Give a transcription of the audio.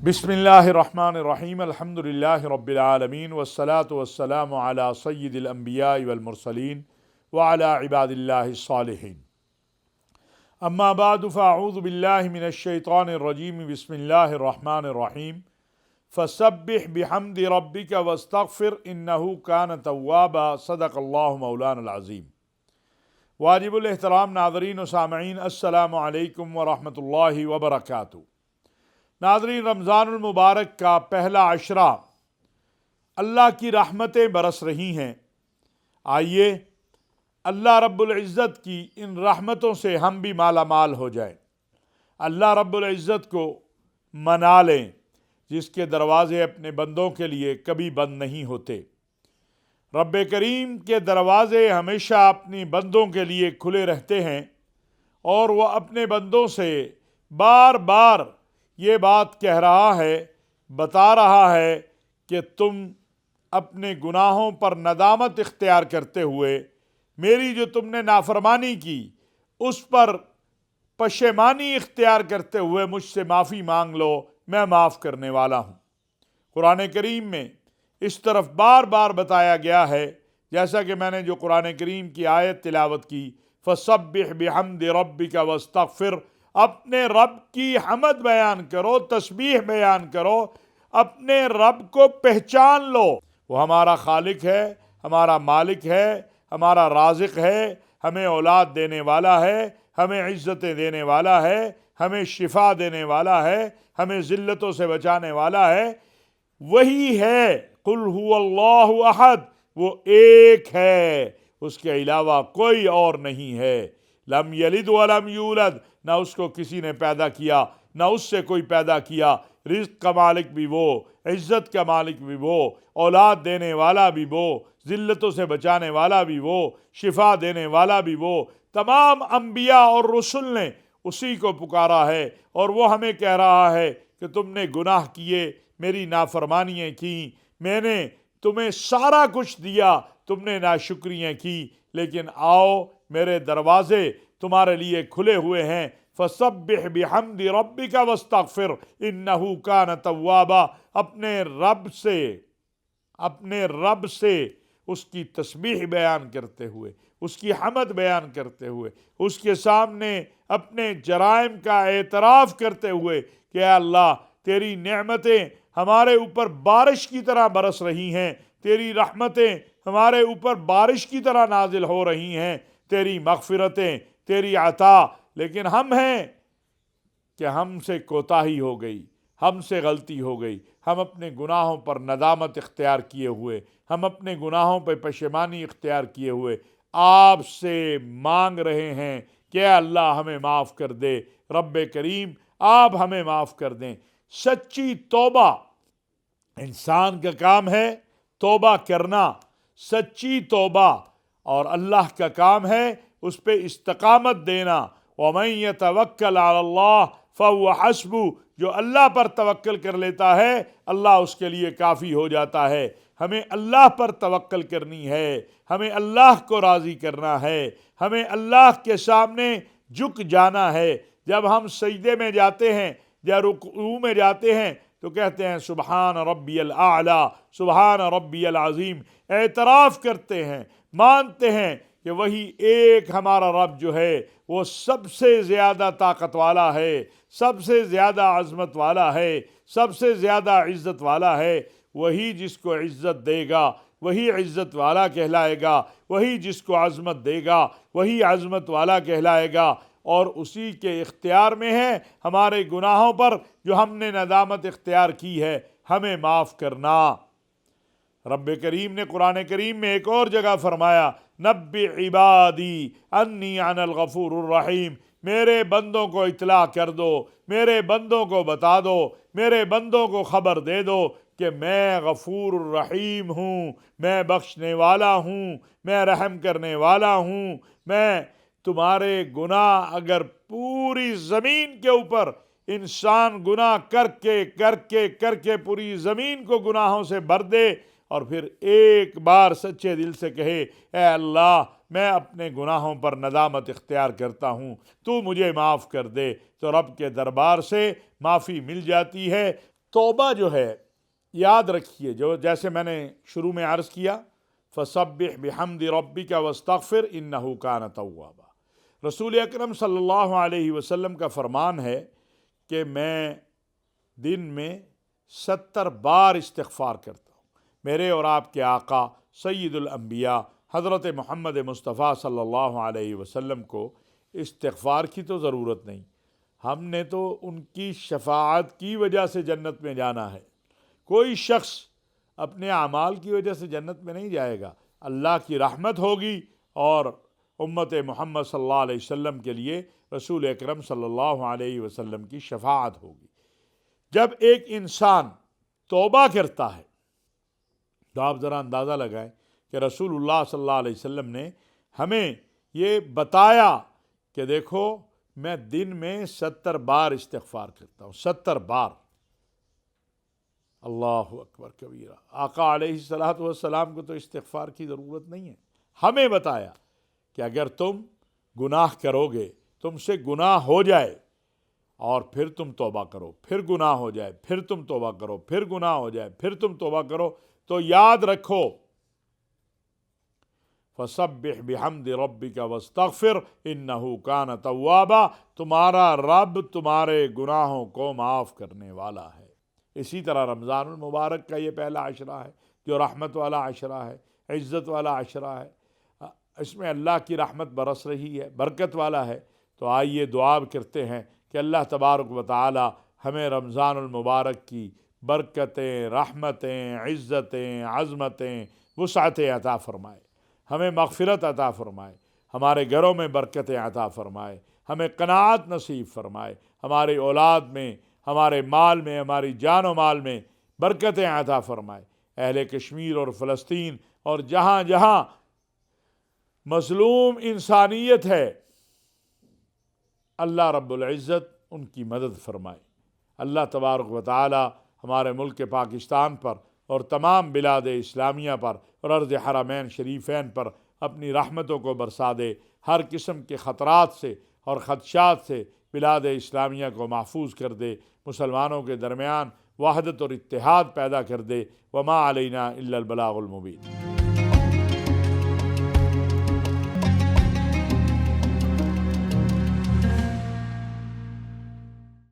बिस्मिल्लाहिर्रहमानिर्रहीम अल्हम्दुलिल्लाहि रब्बिल आलमीन वस्सलातु वस्सलामु अला सय्यिदिल अंबिया वल मुरसलीन व अला इबादिल्लाहिस सालिहीन। अम्मा बादु फ़अऊज़ु बिल्लाहि मिनश शैतानिर रजीम। बिस्मिल्लाहिर्रहमानिर्रहीम। फसब्बिह बिहम्दि रब्बिका वस्तग़फिर इन्नहु कान तव्वाबा। सदक़ल्लाहु मौलाना अज़ीम। वाजिबुल एहतराम नाज़रीन व सामईन, अस्सलामु अलैकुम व रहमतुल्लाहि व बरकातुहू। नाज़रीन, रमज़ानुल मुबारक का पहला अशरा अल्लाह की रहमतें बरस रही हैं। आइए अल्लाह रब्बुल इज़्ज़त की इन रहमतों से हम भी माला माल हो जाएं। अल्लाह रब्बुल इज़्ज़त को मना लें, जिसके दरवाज़े अपने बंदों के लिए कभी बंद नहीं होते। रब्बे करीम के दरवाज़े हमेशा अपनी बंदों के लिए खुले रहते हैं और वह अपने बंदों से बार बार ये बात कह रहा है, बता रहा है कि तुम अपने गुनाहों पर नदामत इख्तियार करते हुए मेरी जो तुमने नाफरमानी की उस पर पशेमानी इख्तियार करते हुए मुझसे माफ़ी मांग लो, मैं माफ़ करने वाला हूँ। कुरान करीम में इस तरफ बार बार बताया गया है, जैसा कि मैंने जो कुरान करीम की आयत तिलावत की, फसब्बिह बिहम्दि रब्बिका वस्तग़फिर, अपने रब की हमद बयान करो, तस्बीह बयान करो, अपने रब को पहचान लो। वो हमारा खालिक है, हमारा मालिक है, हमारा राज़िक है, हमें औलाद देने वाला है, हमें इज़्ज़तें देने वाला है, हमें शिफा देने वाला है, हमें ज़िल्लतों से बचाने वाला है। वही है कुल हुवल्लाहु अहद, वो एक है, उसके अलावा कोई और नहीं है। लम यलिद वलम यूलद, ना उसको किसी ने पैदा किया ना उससे कोई पैदा किया। रिज़्क़ का मालिक भी वो, इज़्ज़त का मालिक भी वो, औलाद देने वाला भी वो, ज़िल्लतों से बचाने वाला भी वो, शिफा देने वाला भी वो। तमाम अंबिया और रसूल ने उसी को पुकारा है और वो हमें कह रहा है कि तुमने गुनाह किए, मेरी नाफरमानियाँ की, मैंने तुम्हें सारा कुछ दिया, तुमने नाशुक्रियाँ की, लेकिन आओ मेरे दरवाज़े तुम्हारे लिए खुले हुए हैं। फसब्बिह बिहम्दि रब्बिका वस्तग़फिर इन्नहु कान तव्वाबा। अपने रब से उसकी तस्बीह बयान करते हुए, उसकी हमद बयान करते हुए, उसके सामने अपने जराइम का एतराफ़ करते हुए कि अल्लाह तेरी नेमतें हमारे ऊपर बारिश की तरह बरस रही हैं, तेरी रहमतें हमारे ऊपर बारिश की तरह नाजिल हो रही हैं, तेरी मग़फ़िरतें, तेरी अता, लेकिन हम हैं कि हमसे कोताही हो गई, हमसे गलती हो गई। हम अपने गुनाहों पर नदामत इख्तियार किए हुए, हम अपने गुनाहों पर पशेमानी इख्तियार किए हुए आपसे मांग रहे हैं कि अल्लाह हमें माफ़ कर दे। रब्बे करीम आप हमें माफ़ कर दें। सच्ची तौबा, इंसान का काम है तौबा करना, सच्ची तौबा, और अल्लाह का काम है उस पर इस्तकामत देना। वमन यतवक्कल अलल्लाह फहुव हस्बु, जो अल्लाह पर तवक्कल कर लेता है अल्लाह उसके लिए काफ़ी हो जाता है। हमें अल्लाह पर तवक्कल करनी है, हमें अल्लाह को राज़ी करना है, हमें अल्लाह के सामने झुक जाना है। जब हम सजदे में जाते हैं या रुकू में जाते हैं तो कहते हैं सुबहान रब्बियल आला, सुबहान रब्बियल अज़ीम। एतराफ़ करते हैं, मानते हैं कि वही एक हमारा रब जो है वो सबसे ज़्यादा ताकत वाला है, सबसे ज़्यादा अज़मत वाला है, सबसे ज़्यादा इज़्ज़त वाला है। वही जिसको इज़्ज़त देगा वही इज़्ज़त वाला कहलाएगा, वही जिसको अज़मत देगा वही अज़मत वाला कहलाएगा। और उसी के इख्तियार में है हमारे गुनाहों पर जो हमने नदामत इख्तियार की है, हमें माफ़ करना। रब्बे करीम ने कुरान करीम में एक और जगह फरमाया, नब्बि इबादी अन्नी अनल गफूरुर रहीम, मेरे बंदों को इतला कर दो, मेरे बंदों को बता दो, मेरे बंदों को ख़बर दे दो कि मैं गफूरुर रहीम हूँ, मैं बख्शने वाला हूँ, मैं रहम करने वाला हूँ। मैं तुम्हारे गुनाह अगर पूरी ज़मीन के ऊपर इंसान गुनाह करके करके करके पूरी ज़मीन को गुनाहों से भर दे और फिर एक बार सच्चे दिल से कहे, ए अल्लाह मैं अपने गुनाहों पर नदामत इख्तियार करता हूँ, तू मुझे माफ़ कर दे, तो रब के दरबार से माफ़ी मिल जाती है। توبہ جو ہے یاد رکھیے، جو جیسے میں نے شروع میں عرض کیا، فسبح بحمد ربک واستغفر انہ کان توابا۔ رسول اکرم صلی اللہ علیہ وسلم کا فرمان ہے کہ میں دن میں 70 بار استغفار کرتا ہوں۔ میرے اور آپ کے آقا سید الانبیاء حضرت محمد مصطفیٰ صلی اللہ علیہ وسلم کو استغفار کی تو ضرورت نہیں، ہم نے تو ان کی شفاعت کی وجہ سے جنت میں جانا ہے۔ کوئی شخص اپنے اعمال کی وجہ سے جنت میں نہیں جائے گا، اللہ کی رحمت ہوگی اور امت محمد صلی اللہ علیہ وسلم کے لیے رسول اکرم صلی اللہ علیہ وسلم کی شفاعت ہوگی۔ جب ایک انسان توبہ کرتا ہے تو آپ ذرا اندازہ لگائیں کہ رسول اللہ صلی اللہ علیہ وسلم نے ہمیں یہ بتایا کہ دیکھو میں دن میں 70 بار استغفار کرتا ہوں، 70 بار۔ اللہ اکبر کبیرہ۔ آقا علیہ الصلوۃ والسلام کو تو استغفار کی ضرورت نہیں ہے، ہمیں بتایا کہ اگر تم گناہ کرو گے، تم سے گناہ ہو جائے اور پھر تم توبہ کرو، پھر گناہ ہو جائے، پھر تم توبہ کرو، پھر گناہ ہو جائے، پھر تم توبہ کرو، تو یاد رکھو فسبح بحمد ربک واستغفر انہ کان توابا، تمہارا رب تمہارے گناہوں کو معاف کرنے والا ہے۔ اسی طرح رمضان المبارک کا یہ پہلا عشرہ ہے جو رحمت والا عشرہ ہے، عزت والا عشرہ ہے، اس میں اللہ کی رحمت برس رہی ہے، برکت والا ہے۔ تو آئیے دعا کرتے ہیں کہ اللہ تبارک و تعالی ہمیں رمضان المبارک کی برکتیں، رحمتیں، عزتیں، عظمتیں، وسعتیں عطا فرمائے، ہمیں مغفرت عطا فرمائے، ہمارے گھروں میں برکتیں عطا فرمائے، ہمیں قناعت نصیب فرمائے، ہماری اولاد میں، ہمارے مال میں، ہماری جان و مال میں برکتیں عطا فرمائے۔ اہل کشمیر اور فلسطین اور جہاں جہاں مظلوم انسانیت ہے، اللہ رب العزت ان کی مدد فرمائے۔ اللہ تبارک و تعالی ہمارے ملک پاکستان پر اور تمام بلاد اسلامیہ پر اور ارض حرمین شریفین پر اپنی رحمتوں کو برسا دے، ہر قسم کے خطرات سے اور خدشات سے بلاد اسلامیہ کو محفوظ کر دے، مسلمانوں کے درمیان وحدت اور اتحاد پیدا کر دے۔ وما علینا الا البلاغ المبین۔